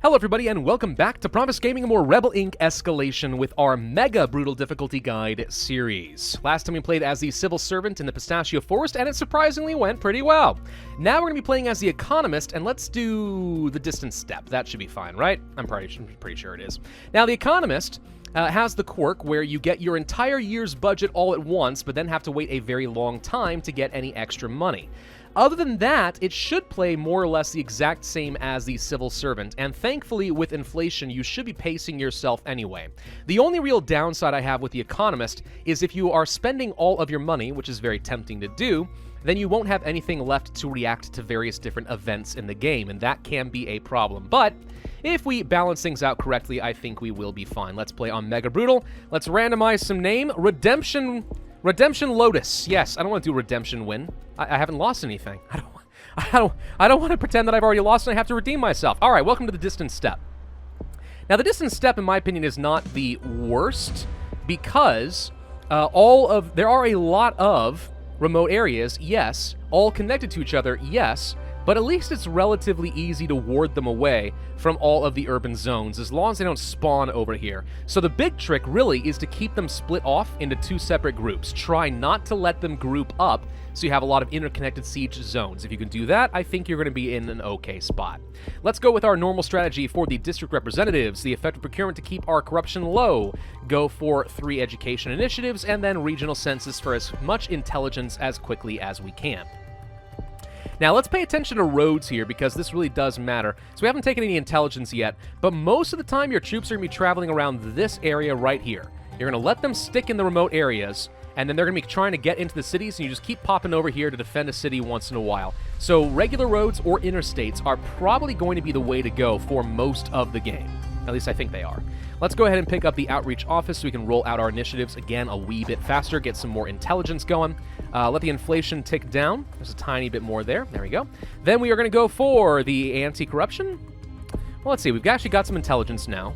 Hello everybody and welcome back to Pravus Gaming and more Rebel Inc. Escalation with our Mega Brutal Difficulty Guide series. Last time we played as the Civil Servant in the Pistachio Forest and it surprisingly went pretty well. Now we're going to be playing as the Economist and let's do the Distant Steppe. That should be fine, right? I'm pretty sure it is. Now the Economist has the quirk where you get your entire year's budget all at once but then have to wait a very long time to get any extra money. Other than that, it should play more or less the exact same as the Civil Servant, and thankfully with inflation you should be pacing yourself anyway. The only real downside I have with the Economist is if you are spending all of your money, which is very tempting to do, then you won't have anything left to react to various different events in the game, and that can be a problem. But if we balance things out correctly, I think we will be fine. Let's play on Mega Brutal. Let's randomize some name. Redemption Lotus. Yes, I don't want to do Redemption Win. I haven't lost anything. I don't want to pretend that I've already lost and I have to redeem myself. All right, welcome to the Distant Steppe. Now, the Distant Steppe, in my opinion, is not the worst because there are a lot of remote areas, yes, all connected to each other, yes, but at least it's relatively easy to ward them away from all of the urban zones, as long as they don't spawn over here. So the big trick, really, is to keep them split off into two separate groups. Try not to let them group up, so you have a lot of interconnected siege zones. If you can do that, I think you're going to be in an okay spot. Let's go with our normal strategy for the district representatives. The effective procurement to keep our corruption low. Go for 3 education initiatives, and then regional census for as much intelligence as quickly as we can. Now, let's pay attention to roads here, because this really does matter. So we haven't taken any intelligence yet, but most of the time your troops are going to be traveling around this area right here. You're going to let them stick in the remote areas, and then they're going to be trying to get into the cities, and you just keep popping over here to defend a city once in a while. So regular roads or interstates are probably going to be the way to go for most of the game. At least I think they are. Let's go ahead and pick up the Outreach Office so we can roll out our initiatives again a wee bit faster, get some more intelligence going. Let the inflation tick down. There's a tiny bit more there. There we go. Then we are going to go for the anti-corruption. Well, let's see. We've actually got some intelligence now.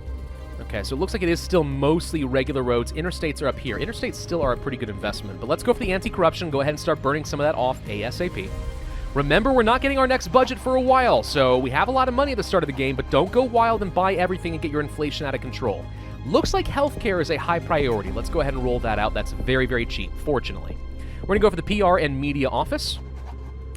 Okay, so it looks like it is still mostly regular roads. Interstates are up here. Interstates still are a pretty good investment. But let's go for the anti-corruption. Go ahead and start burning some of that off ASAP. Remember, we're not getting our next budget for a while, so we have a lot of money at the start of the game, but don't go wild and buy everything and get your inflation out of control. Looks like healthcare is a high priority. Let's go ahead and roll that out. That's very, very cheap, fortunately. We're going to go for the PR and Media Office.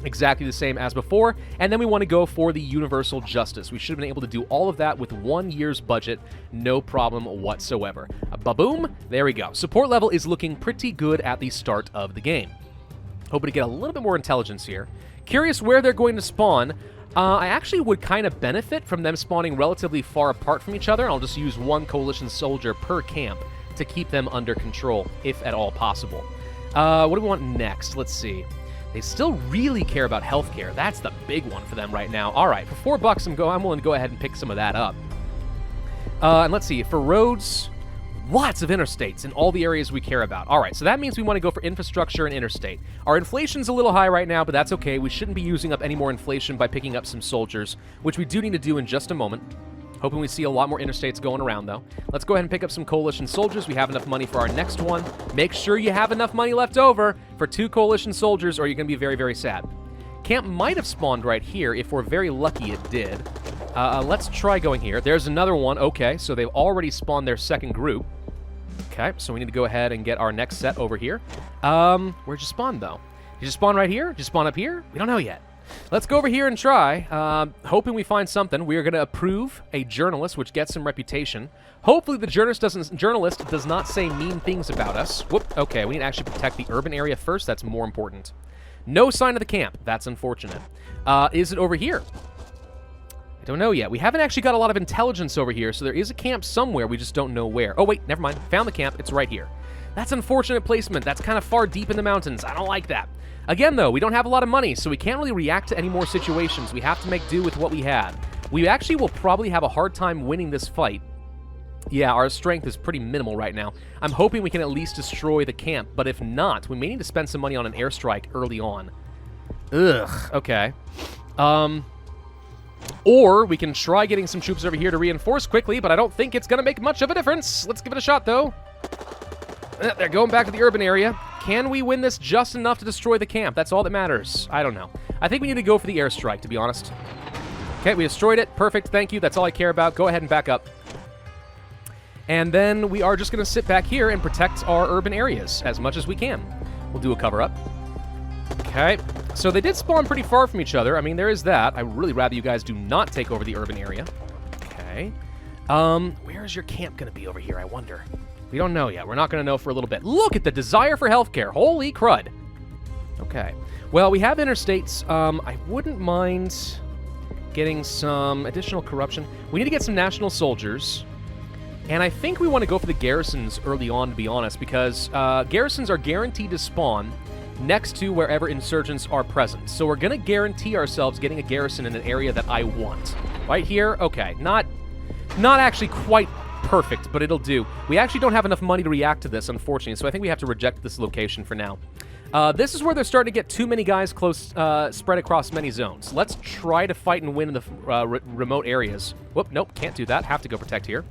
Exactly the same as before. And then we want to go for the Universal Justice. We should have been able to do all of that with 1 year's budget. No problem whatsoever. Ba-boom. There we go. Support level is looking pretty good at the start of the game. Hoping to get a little bit more intelligence here. Curious where they're going to spawn. I actually would kind of benefit from them spawning relatively far apart from each other. I'll just use 1 coalition soldier per camp to keep them under control, if at all possible. What do we want next? Let's see. They still really care about healthcare. That's the big one for them right now. All right, for $4, I'm willing to go ahead and pick some of that up. And let's see, for roads, lots of interstates in all the areas we care about. All right, so that means we want to go for infrastructure and interstate. Our inflation's a little high right now, but that's okay. We shouldn't be using up any more inflation by picking up some soldiers, which we do need to do in just a moment. Hoping we see a lot more interstates going around, though. Let's go ahead and pick up some coalition soldiers. We have enough money for our next one. Make sure you have enough money left over for 2 coalition soldiers, or you're going to be very, very sad. Camp might have spawned right here. If we're very lucky, it did. Let's try going here. There's another one. Okay, so they've already spawned their second group. Okay, so we need to go ahead and get our next set over here. Where'd you spawn, though? Did you spawn right here? Did you spawn up here? We don't know yet. Let's go over here and try, hoping we find something. We are going to approve a journalist, which gets some reputation. Hopefully the journalist does not say mean things about us. Whoop, okay, we need to actually protect the urban area first. That's more important. No sign of the camp. That's unfortunate. Is it over here? I don't know yet. We haven't actually got a lot of intelligence over here, so there is a camp somewhere. We just don't know where. Oh, wait, never mind. Found the camp. It's right here. That's unfortunate placement. That's kind of far deep in the mountains. I don't like that. Again, though, we don't have a lot of money, so we can't really react to any more situations. We have to make do with what we had. We actually will probably have a hard time winning this fight. Yeah, our strength is pretty minimal right now. I'm hoping we can at least destroy the camp, but if not, we may need to spend some money on an airstrike early on. Ugh, okay. Or we can try getting some troops over here to reinforce quickly, but I don't think it's going to make much of a difference. Let's give it a shot, though. They're going back to the urban area. Can we win this just enough to destroy the camp? That's all that matters. I don't know. I think we need to go for the airstrike, to be honest. Okay, we destroyed it. Perfect. Thank you. That's all I care about. Go ahead and back up. And then we are just going to sit back here and protect our urban areas as much as we can. We'll do a cover-up. Okay. So they did spawn pretty far from each other. I mean, there is that. I'd really rather you guys do not take over the urban area. Okay. Where's your camp going to be over here, I wonder? We don't know yet. We're not going to know for a little bit. Look at the desire for healthcare. Holy crud. Okay. Well, we have interstates. I wouldn't mind getting some additional corruption. We need to get some national soldiers. And I think we want to go for the garrisons early on, to be honest, because garrisons are guaranteed to spawn next to wherever insurgents are present. So we're going to guarantee ourselves getting a garrison in an area that I want. Right here? Okay. Not actually quite perfect, but it'll do. We actually don't have enough money to react to this, unfortunately, so I think we have to reject this location for now. This is where they're starting to get too many guys close, spread across many zones. Let's try to fight and win in the remote areas. Whoop, nope, can't do that. Have to go protect here.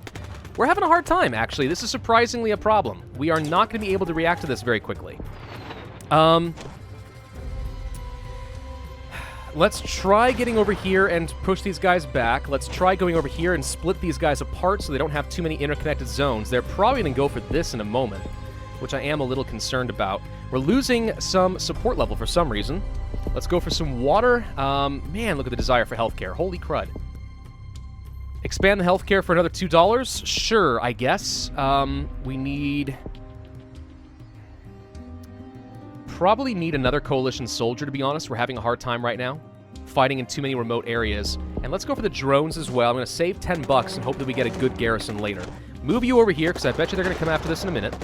We're having a hard time, actually. This is surprisingly a problem. We are not going to be able to react to this very quickly. Let's try getting over here and push these guys back. Let's try going over here and split these guys apart so they don't have too many interconnected zones. They're probably going to go for this in a moment, which I am a little concerned about. We're losing some support level for some reason. Let's go for some water. Man, look at the desire for healthcare. Holy crud. Expand the healthcare for another $2? Sure, I guess. We need... Probably need another coalition soldier, to be honest. We're having a hard time right now, fighting in too many remote areas. And let's go for the drones as well. I'm going to save $10 and hope that we get a good garrison later. Move you over here, because I bet you they're going to come after this in a minute.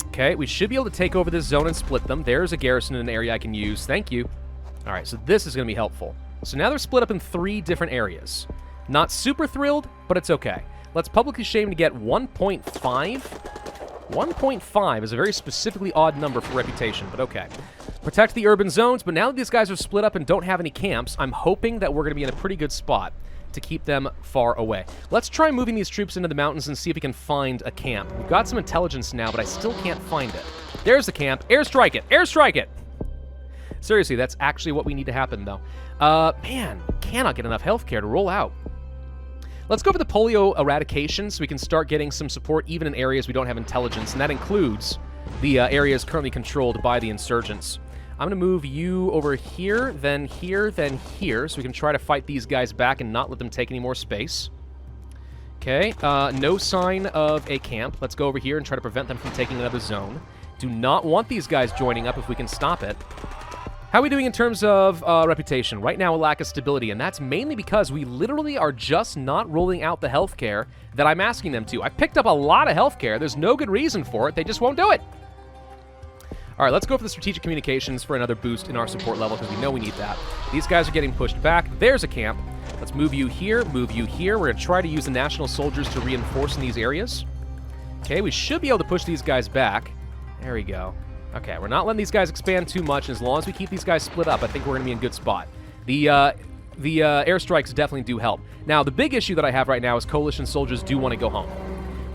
Okay, we should be able to take over this zone and split them. There's a garrison in an area I can use. Thank you. All right, so this is going to be helpful. So now they're split up in 3 different areas. Not super thrilled, but it's okay. Let's publicly shame to get 1.5. 1.5 is a very specifically odd number for reputation, but okay. Protect the urban zones, but now that these guys are split up and don't have any camps, I'm hoping that we're going to be in a pretty good spot to keep them far away. Let's try moving these troops into the mountains and see if we can find a camp. We've got some intelligence now, but I still can't find it. There's the camp. Airstrike it! Airstrike it! Seriously, that's actually what we need to happen, though. Man, cannot get enough healthcare to roll out. Let's go for the polio eradication so we can start getting some support even in areas we don't have intelligence, and that includes the areas currently controlled by the insurgents. I'm going to move you over here, then here, then here, so we can try to fight these guys back and not let them take any more space. Okay, no sign of a camp. Let's go over here and try to prevent them from taking another zone. Do not want these guys joining up if we can stop it. How are we doing in terms of reputation? Right now, a lack of stability, and that's mainly because we literally are just not rolling out the healthcare that I'm asking them to. I picked up a lot of healthcare. There's no good reason for it. They just won't do it. All right, let's go for the strategic communications for another boost in our support level because we know we need that. These guys are getting pushed back. There's a camp. Let's move you here, move you here. We're going to try to use the national soldiers to reinforce in these areas. Okay, we should be able to push these guys back. There we go. Okay, we're not letting these guys expand too much, and as long as we keep these guys split up, I think we're going to be in a good spot. The airstrikes definitely do help. Now, the big issue that I have right now is coalition soldiers do want to go home.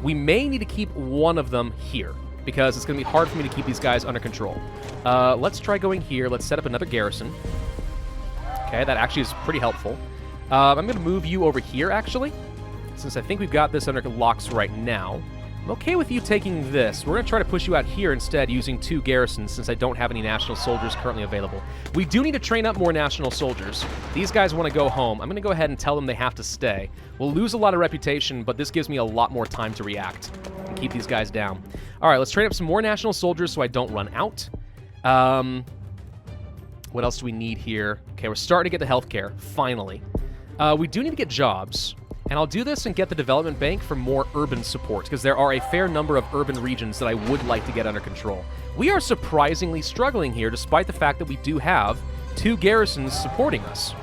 We may need to keep one of them here, because it's going to be hard for me to keep these guys under control. Let's try going here. Let's set up another garrison. Okay, that actually is pretty helpful. I'm going to move you over here, actually, since I think we've got this under locks right now. I'm okay with you taking this. We're going to try to push you out here instead using 2 garrisons since I don't have any national soldiers currently available. We do need to train up more national soldiers. These guys want to go home. I'm going to go ahead and tell them they have to stay. We'll lose a lot of reputation, but this gives me a lot more time to react and keep these guys down. All right, let's train up some more national soldiers so I don't run out. What else do we need here? Okay, we're starting to get the healthcare, finally. We do need to get jobs. And I'll do this and get the development bank for more urban support, because there are a fair number of urban regions that I would like to get under control. We are surprisingly struggling here, despite the fact that we do have 2 garrisons supporting us.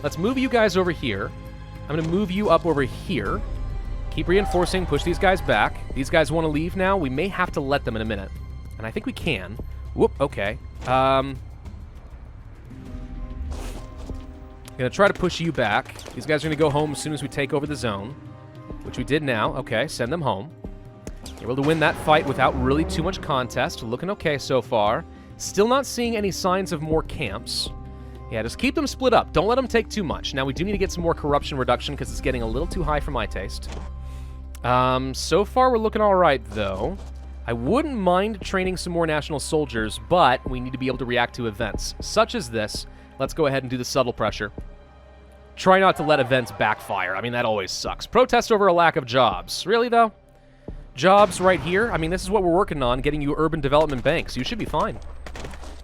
Let's move you guys over here. I'm going to move you up over here. Keep reinforcing, push these guys back. These guys want to leave now. We may have to let them in a minute. And I think we can. Whoop, okay. I'm going to try to push you back. These guys are going to go home as soon as we take over the zone, which we did now. Okay, send them home. Able to win that fight without really too much contest. Looking okay so far. Still not seeing any signs of more camps. Yeah, just keep them split up. Don't let them take too much. Now, we do need to get some more corruption reduction because it's getting a little too high for my taste. So far, we're looking all right, though. I wouldn't mind training some more national soldiers, but we need to be able to react to events, such as this. Let's go ahead and do the subtle pressure. Try not to let events backfire. I mean, that always sucks. Protest over a lack of jobs. Really, though? Jobs right here? I mean, this is what we're working on, getting you urban development banks. You should be fine.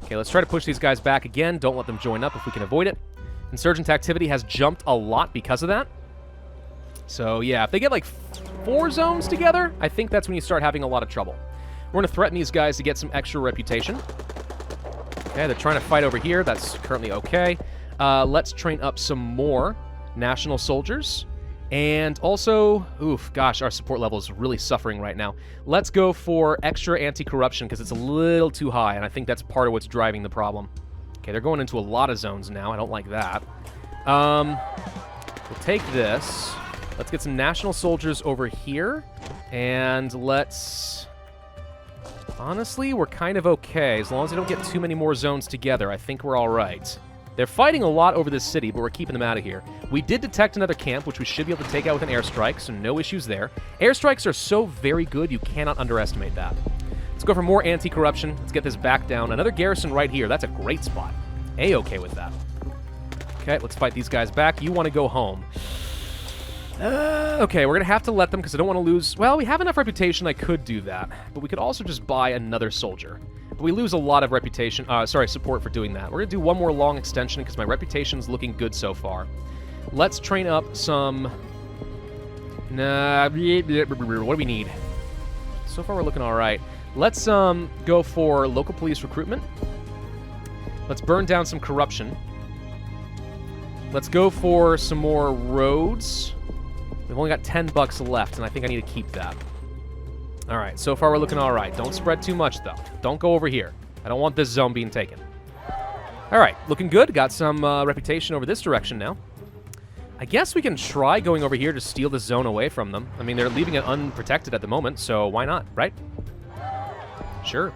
Okay, let's try to push these guys back again. Don't let them join up if we can avoid it. Insurgent activity has jumped a lot because of that. So, yeah, if they get, like, 4 zones together, I think that's when you start having a lot of trouble. We're going to threaten these guys to get some extra reputation. Okay, they're trying to fight over here. That's currently okay. Let's train up some more national soldiers. And also, oof, gosh, our support level is really suffering right now. Let's go for extra anti-corruption because it's a little too high, and I think that's part of what's driving the problem. Okay, they're going into a lot of zones now. I don't like that. We'll take this. Let's get some national soldiers over here, and let's... Honestly, we're kind of okay. As long as they don't get too many more zones together, I think we're all right. They're fighting a lot over this city, but we're keeping them out of here. We did detect another camp, which we should be able to take out with an airstrike, so no issues there. Airstrikes are so very good, you cannot underestimate that. Let's go for more anti-corruption. Let's get this back down. Another garrison right here. That's a great spot. A-okay with that. Okay, let's fight these guys back. You want to go home. Okay, we're going to have to let them because I don't want to lose... Well, we have enough reputation I could do that, but we could also just buy another soldier. But we lose a lot of reputation... support for doing that. We're going to do one more long extension because my reputation's looking good so far. Let's train up some... Nah, what do we need? So far, we're looking all right. Let's go for local police recruitment. Let's burn down some corruption. Let's go for some more roads. We've only got $10 left, and I think I need to keep that. All right, so far we're looking all right. Don't spread too much, though. Don't go over here. I don't want this zone being taken. All right, looking good. Got some reputation over this direction now. I guess we can try going over here to steal the zone away from them. I mean, they're leaving it unprotected at the moment, so why not, right? Sure.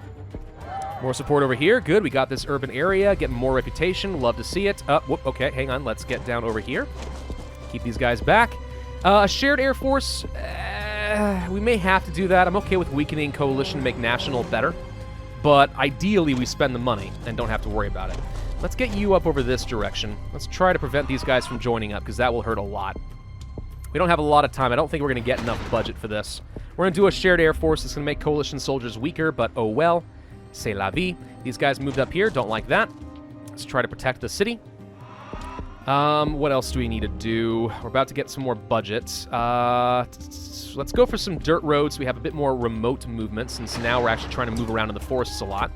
More support over here. Good, we got this urban area. Getting more reputation. Love to see it. Whoop, okay, hang on. Let's get down over here. Keep these guys back. A shared air force. We may have to do that. I'm okay with weakening coalition to make national better. But ideally, we spend the money and don't have to worry about it. Let's get you up over this direction. Let's try to prevent these guys from joining up, because that will hurt a lot. We don't have a lot of time. I don't think we're going to get enough budget for this. We're going to do a shared air force. It's going to make coalition soldiers weaker, but oh well. C'est la vie. These guys moved up here. Don't like that. Let's try to protect the city. What else do we need to do? We're about to get some more budgets. Let's go for some dirt roads. We have a bit more remote movement, since now we're actually trying to move around in the forests a lot.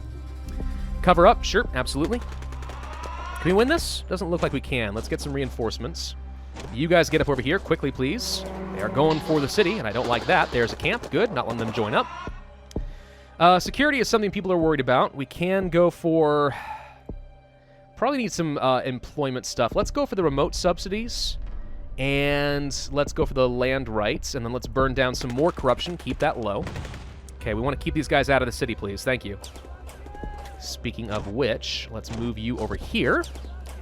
Cover up. Sure, absolutely. Can we win this? Doesn't look like we can. Let's get some reinforcements. You guys get up over here quickly, please. They are going for the city, and I don't like that. There's a camp. Good. Not letting them join up. Security is something people are worried about. We can go for... Probably need some employment stuff. Let's go for the remote subsidies. And let's go for the land rights. And then let's burn down some more corruption. Keep that low. Okay, we want to keep these guys out of the city, please. Thank you. Speaking of which, let's move you over here.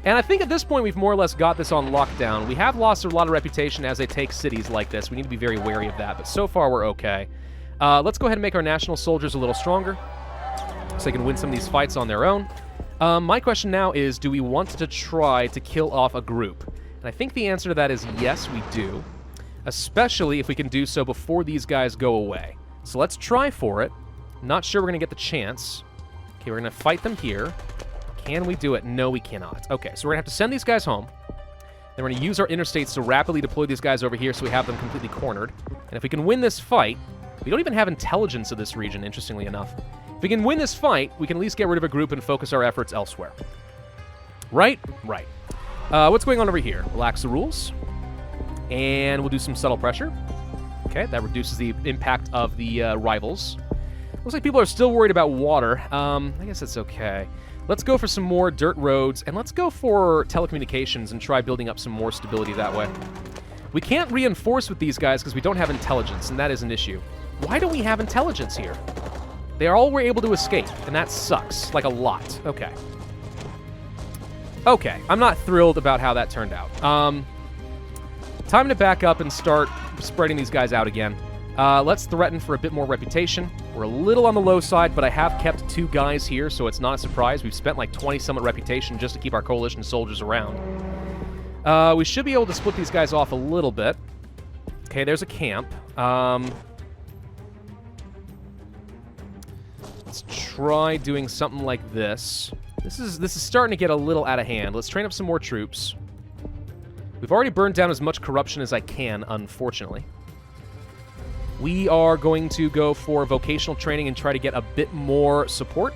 And I think at this point we've more or less got this on lockdown. We have lost a lot of reputation as they take cities like this. We need to be very wary of that, but so far we're okay. Let's go ahead and make our national soldiers a little stronger so they can win some of these fights on their own. My question now is, do we want to try to kill off a group? And I think the answer to that is yes, we do. Especially if we can do so before these guys go away. So let's try for it. Not sure we're going to get the chance. Okay, we're going to fight them here. Can we do it? No, we cannot. Okay, so we're going to have to send these guys home. Then we're going to use our interstates to rapidly deploy these guys over here so we have them completely cornered. And if we can win this fight, we don't even have intelligence of this region, interestingly enough. If we can win this fight, we can at least get rid of a group and focus our efforts elsewhere. Right? Right. What's going on over here? Relax the rules. And we'll do some subtle pressure. Okay, that reduces the impact of the rivals. Looks like people are still worried about water. I guess that's okay. Let's go for some more dirt roads, and let's go for telecommunications and try building up some more stability that way. We can't reinforce with these guys because we don't have intelligence, and that is an issue. Why don't we have intelligence here? They all were able to escape, and that sucks. Like, a lot. Okay. Okay, I'm not thrilled about how that turned out. Time to back up and start spreading these guys out again. Let's threaten for a bit more reputation. We're a little on the low side, but I have kept 2 guys here, so it's not a surprise. We've spent like 20-something reputation just to keep our coalition soldiers around. We should be able to split these guys off a little bit. Okay, there's a camp. Let's try doing something like this. This is starting to get a little out of hand. Let's train up some more troops. We've already burned down as much corruption as I can, unfortunately. We are going to go for vocational training and try to get a bit more support.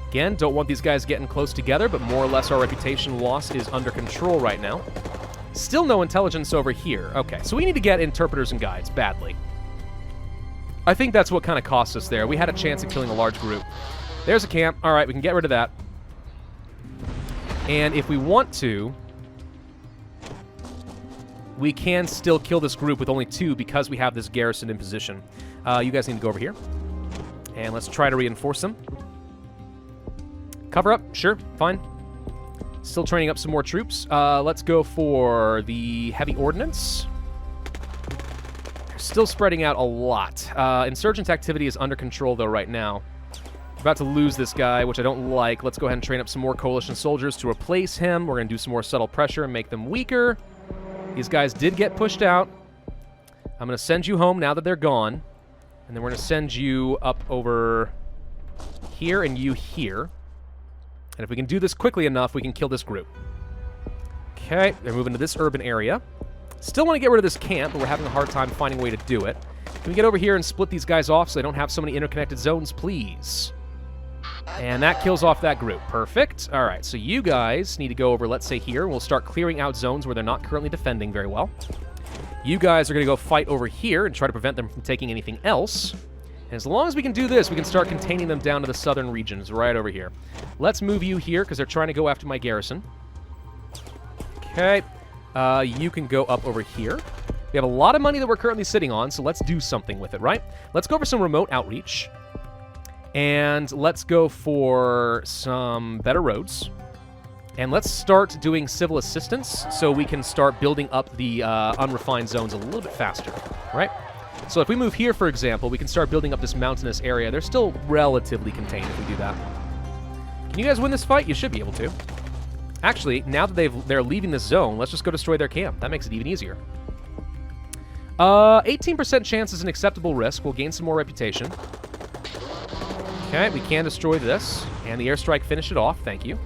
Again, don't want these guys getting close together, but more or less our reputation loss is under control right now. Still no intelligence over here. Okay, so we need to get interpreters and guides badly. I think that's what kind of cost us there. We had a chance of killing a large group. There's a camp. All right, we can get rid of that. And if we want to, we can still kill this group with only 2 because we have this garrison in position. You guys need to go over here. And let's try to reinforce them. Cover up. Sure. Fine. Still training up some more troops. Let's go for the heavy ordnance. They're still spreading out a lot. Insurgent activity is under control, though, right now. We're about to lose this guy, which I don't like. Let's go ahead and train up some more coalition soldiers to replace him. We're going to do some more subtle pressure and make them weaker. These guys did get pushed out. I'm going to send you home now that they're gone. And then we're going to send you up over here and you here. And if we can do this quickly enough, we can kill this group. Okay, they're moving to this urban area. Still want to get rid of this camp, but we're having a hard time finding a way to do it. Can we get over here and split these guys off so they don't have so many interconnected zones, please? And that kills off that group. Perfect. All right, so you guys need to go over, let's say, here. We'll start clearing out zones where they're not currently defending very well. You guys are going to go fight over here and try to prevent them from taking anything else. And as long as we can do this, we can start containing them down to the southern regions right over here. Let's move you here because they're trying to go after my garrison. Okay. You can go up over here. We have a lot of money that we're currently sitting on, so let's do something with it, right? Let's go for some remote outreach. And let's go for some better roads. And let's start doing civil assistance so we can start building up the unrefined zones a little bit faster, right? So if we move here, for example, we can start building up this mountainous area. They're still relatively contained if we do that. Can you guys win this fight? You should be able to. Actually, now that they're leaving this zone, let's just go destroy their camp. That makes it even easier. 18% chance is an acceptable risk. We'll gain some more reputation. Okay, we can destroy this. And the airstrike finished it off. Thank you.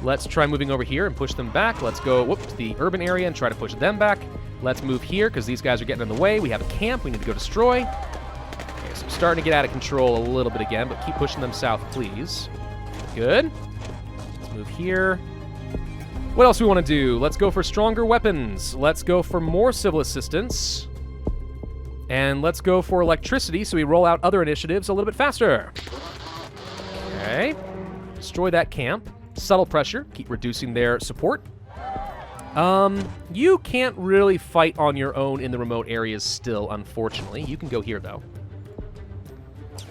Let's try moving over here and push them back. Let's go to the urban area and try to push them back. Let's move here because these guys are getting in the way. We have a camp we need to go destroy. Okay, so we're starting to get out of control a little bit again, but keep pushing them south, please. Good. Let's move here. What else do we want to do? Let's go for stronger weapons. Let's go for more civil assistance. And let's go for electricity so we roll out other initiatives a little bit faster. Okay. Destroy that camp. Subtle pressure. Keep reducing their support. You can't really fight on your own in the remote areas still, unfortunately. You can go here, though.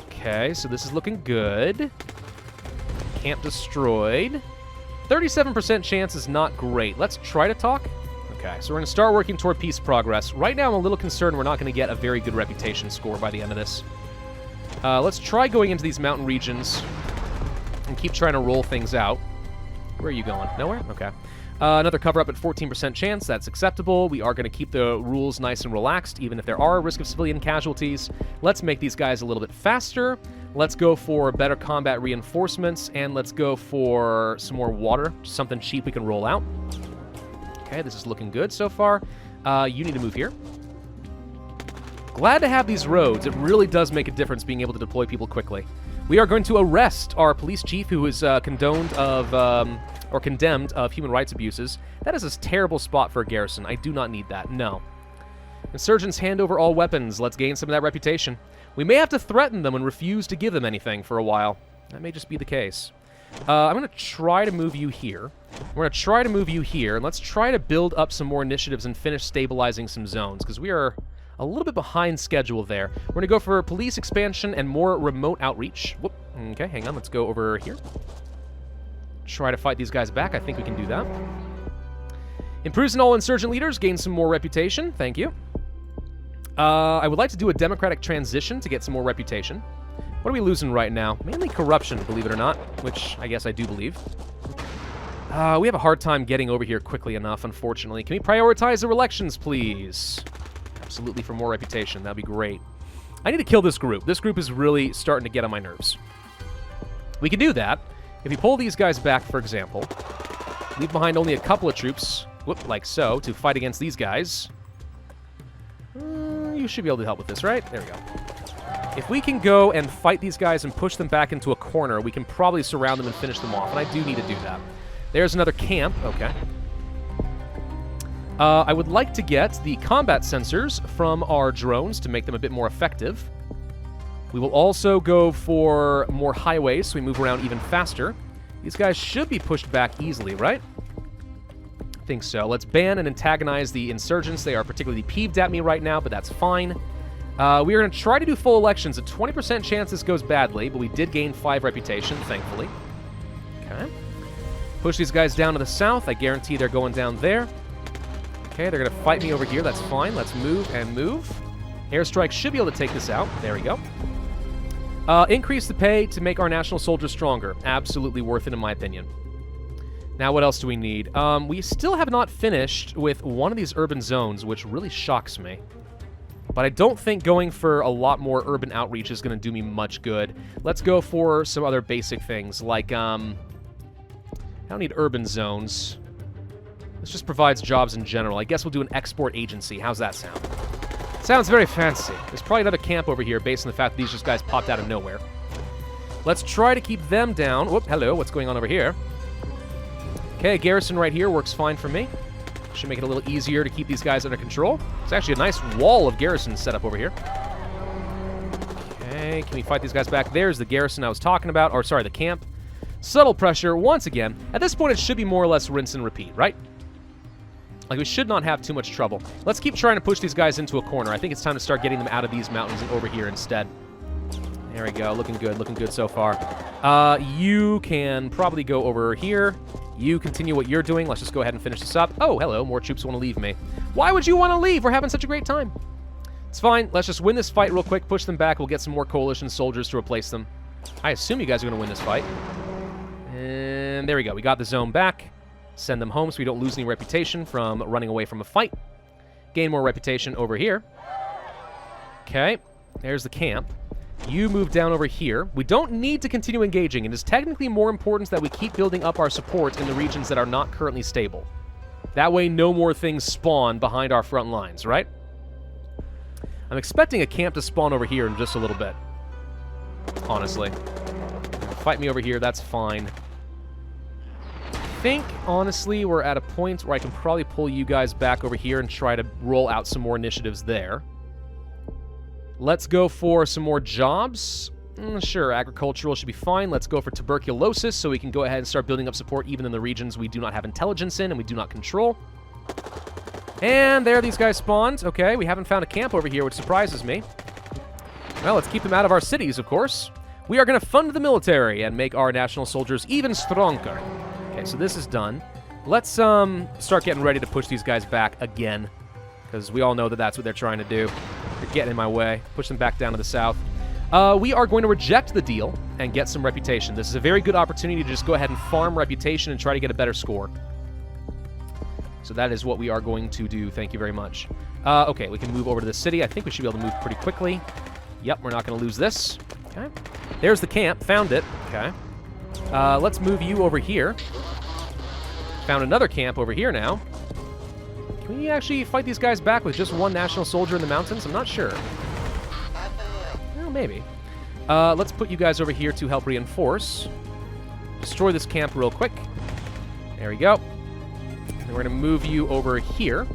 Okay, so this is looking good. Camp destroyed. 37% chance is not great. Let's try to talk. Okay, so we're going to start working toward peace progress. Right now, I'm a little concerned we're not going to get a very good reputation score by the end of this. Let's try going into these mountain regions and keep trying to roll things out. Where are you going? Nowhere? Okay. Another cover-up at 14% chance. That's acceptable. We are going to keep the rules nice and relaxed, even if there are a risk of civilian casualties. Let's make these guys a little bit faster. Let's go for better combat reinforcements, and let's go for some more water, something cheap we can roll out. Okay, this is looking good so far. You need to move here. Glad to have these roads. It really does make a difference being able to deploy people quickly. We are going to arrest our police chief who is condemned of human rights abuses. That is a terrible spot for a garrison. I do not need that. No. Insurgents hand over all weapons. Let's gain some of that reputation. We may have to threaten them and refuse to give them anything for a while. That may just be the case. I'm going to try to move you here. We're going to try to move you here, and let's try to build up some more initiatives and finish stabilizing some zones, because we are a little bit behind schedule there. We're going to go for police expansion and more remote outreach. Whoop. Okay, hang on. Let's go over here. try to fight these guys back. I think we can do that. Imprison all insurgent leaders, gain some more reputation. Thank you. I would like to do a democratic transition to get some more reputation. What are we losing right now? Mainly corruption, believe it or not, which I guess I do believe. We have a hard time getting over here quickly enough, unfortunately. Can we prioritize the elections, please? Absolutely, for more reputation. That'd be great. I need to kill this group. This group is really starting to get on my nerves. We can do that. If you pull these guys back, for example, leave behind only a couple of troops, like so, to fight against these guys. You should be able to help with this, right? There we go. If we can go and fight these guys and push them back into a corner, we can probably surround them and finish them off, and I do need to do that. There's another camp. Okay. I would like to get the combat sensors from our drones to make them a bit more effective. We will also go for more highways so we move around even faster. These guys should be pushed back easily, right? I think so. Let's ban and antagonize the insurgents. They are particularly peeved at me right now, but that's fine. We are going to try to do full elections. A 20% chance this goes badly, but we did gain 5 reputation, thankfully. Okay. Push these guys down to the south. I guarantee they're going down there. Okay, they're going to fight me over here. That's fine. Let's move and move. Airstrike should be able to take this out. There we go. Increase the pay to make our national soldiers stronger. Absolutely worth it, in my opinion. Now, what else do we need? We still have not finished with one of these urban zones, which really shocks me. But I don't think going for a lot more urban outreach is going to do me much good. Let's go for some other basic things, like, I don't need urban zones. This just provides jobs in general. I guess we'll do an export agency. How's that sound? Sounds very fancy. There's probably another camp over here based on the fact that these just guys popped out of nowhere. Let's try to keep them down. Whoop, hello, what's going on over here? Okay, garrison right here works fine for me. Should make it a little easier to keep these guys under control. It's actually a nice wall of garrisons set up over here. Okay, can we fight these guys back? There's the garrison I was talking about. Or, sorry, the camp. Subtle pressure, once again. At this point, it should be more or less rinse and repeat, right? Like, we should not have too much trouble. Let's keep trying to push these guys into a corner. I think it's time to start getting them out of these mountains and over here instead. There we go. Looking good so far. You can probably go over here. You continue what you're doing. Let's just go ahead and finish this up. Oh, hello. More troops want to leave me. Why would you want to leave? We're having such a great time. It's fine. Let's just win this fight real quick. Push them back. We'll get some more coalition soldiers to replace them. I assume you guys are going to win this fight. And there we go. We got the zone back. Send them home so we don't lose any reputation from running away from a fight. Gain more reputation over here. Okay. There's the camp. You move down over here. We don't need to continue engaging. It is technically more important that we keep building up our support in the regions that are not currently stable. That way, no more things spawn behind our front lines, right? I'm expecting a camp to spawn over here in just a little bit. Honestly. Fight me over here, that's fine. I think, honestly, we're at a point where I can probably pull you guys back over here and try to roll out some more initiatives there. Let's go for some more jobs. Sure, agricultural should be fine. Let's go for tuberculosis so we can go ahead and start building up support even in the regions we do not have intelligence in and we do not control. And there these guys spawned. Okay, we haven't found a camp over here, which surprises me. Well, let's keep them out of our cities, of course. We are going to fund the military and make our national soldiers even stronger. Okay, so this is done. Let's start getting ready to push these guys back again, because we all know that that's what they're trying to do. They're getting in my way. Push them back down to the south. We are going to reject the deal and get some reputation. This is a very good opportunity to just go ahead and farm reputation and try to get a better score. So that is what we are going to do. Thank you very much. Okay, we can move over to the city. I think we should be able to move pretty quickly. Yep, we're not going to lose this. Okay. There's the camp. Found it. Okay. Let's move you over here. Found another camp over here now. Can we actually fight these guys back with just one national soldier in the mountains? I'm not sure. Well, maybe. Let's put you guys over here to help reinforce. Destroy this camp real quick. There we go. And we're going to move you over here.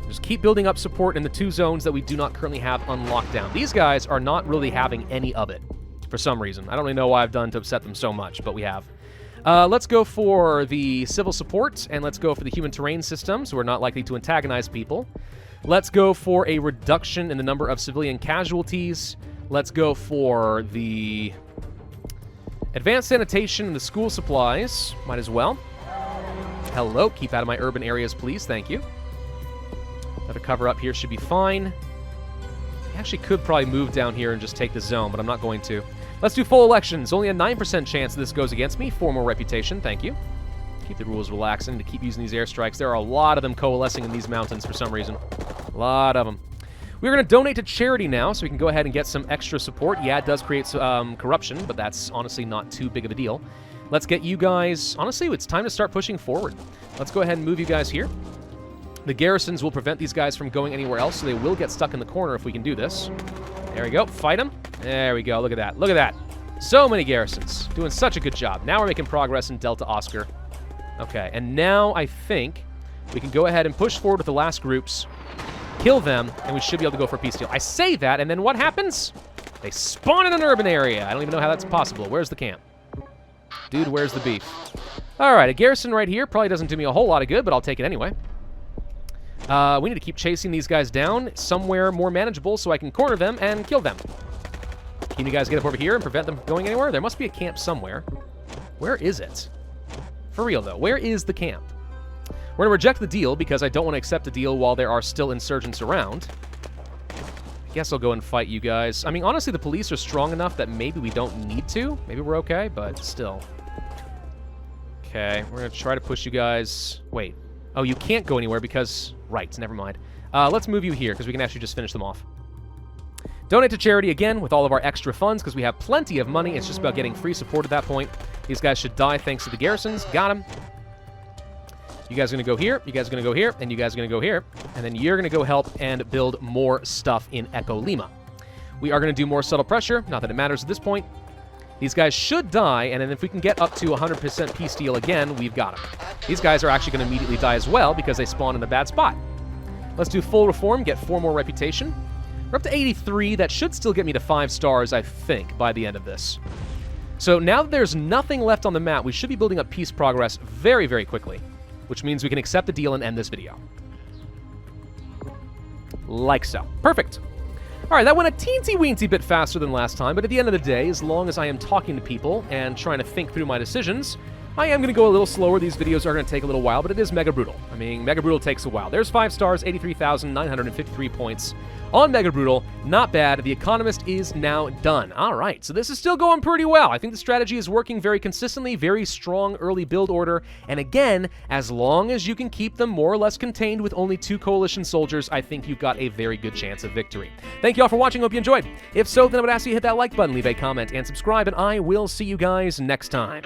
Just keep building up support in the 2 zones that we do not currently have on lockdown. These guys are not really having any of it for some reason. I don't really know why I've done to upset them so much, but we have. Let's go for the civil support, and let's go for the human terrain systems, who are not likely to antagonize people. Let's go for a reduction in the number of civilian casualties. Let's go for the Advanced sanitation and the school supplies. Might as well. Hello. Keep out of my urban areas, please. Thank you. Another cover up here should be fine. I actually could probably move down here and just take the zone, but I'm not going to. Let's do full elections. Only a 9% chance this goes against me. 4 more reputation. Thank you. Keep the rules relaxing to keep using these airstrikes. There are a lot of them coalescing in these mountains for some reason. A lot of them. We're going to donate to charity now, so we can go ahead and get some extra support. Yeah, it does create corruption, but that's honestly not too big of a deal. Let's get you guys... Honestly, it's time to start pushing forward. Let's go ahead and move you guys here. The garrisons will prevent these guys from going anywhere else, so they will get stuck in the corner if we can do this. There we go. Fight them. There we go. Look at that. Look at that. So many garrisons. Doing such a good job. Now we're making progress in Delta Oscar. Okay, and now I think we can go ahead and push forward with the last groups, kill them, and we should be able to go for a peace deal. I say that, and then what happens? They spawn in an urban area. I don't even know how that's possible. Where's the camp? Dude, where's the beef? All right, a garrison right here probably doesn't do me a whole lot of good, but I'll take it anyway. We need to keep chasing these guys down somewhere more manageable so I can corner them and kill them. Can you guys get up over here and prevent them going anywhere? There must be a camp somewhere. Where is it? For real, though, where is the camp? We're going to reject the deal because I don't want to accept a deal while there are still insurgents around. I guess I'll go and fight you guys. I mean, honestly, the police are strong enough that maybe we don't need to. Maybe we're okay, but still. Okay, we're going to try to push you guys... Wait. Oh, you can't go anywhere because... Right, never mind. Let's move you here because we can actually just finish them off. Donate to charity again with all of our extra funds because we have plenty of money. It's just about getting free support at that point. These guys should die thanks to the garrisons. Got them. You guys are going to go here, you guys are going to go here, and you guys are going to go here. And then you're going to go help and build more stuff in Echo Lima. We are going to do more subtle pressure. Not that it matters at this point. These guys should die, and then if we can get up to 100% peace deal again, we've got them. These guys are actually going to immediately die as well because they spawn in a bad spot. Let's do full reform, get 4 more reputation. We're up to 83. That should still get me to 5 stars, I think, by the end of this. So now that there's nothing left on the map, we should be building up peace progress very, very quickly, which means we can accept the deal and end this video. Like so. Perfect. All right, that went a teensy-weensy bit faster than last time, but at the end of the day, as long as I am talking to people and trying to think through my decisions, I am going to go a little slower. These videos are going to take a little while, but it is Mega Brutal. I mean, Mega Brutal takes a while. There's 5 stars, 83,953 points on Mega Brutal. Not bad. The Economist is now done. All right, so this is still going pretty well. I think the strategy is working very consistently, very strong early build order. And again, as long as you can keep them more or less contained with only 2 coalition soldiers, I think you've got a very good chance of victory. Thank you all for watching. Hope you enjoyed. If so, then I would ask you to hit that like button, leave a comment, and subscribe, and I will see you guys next time.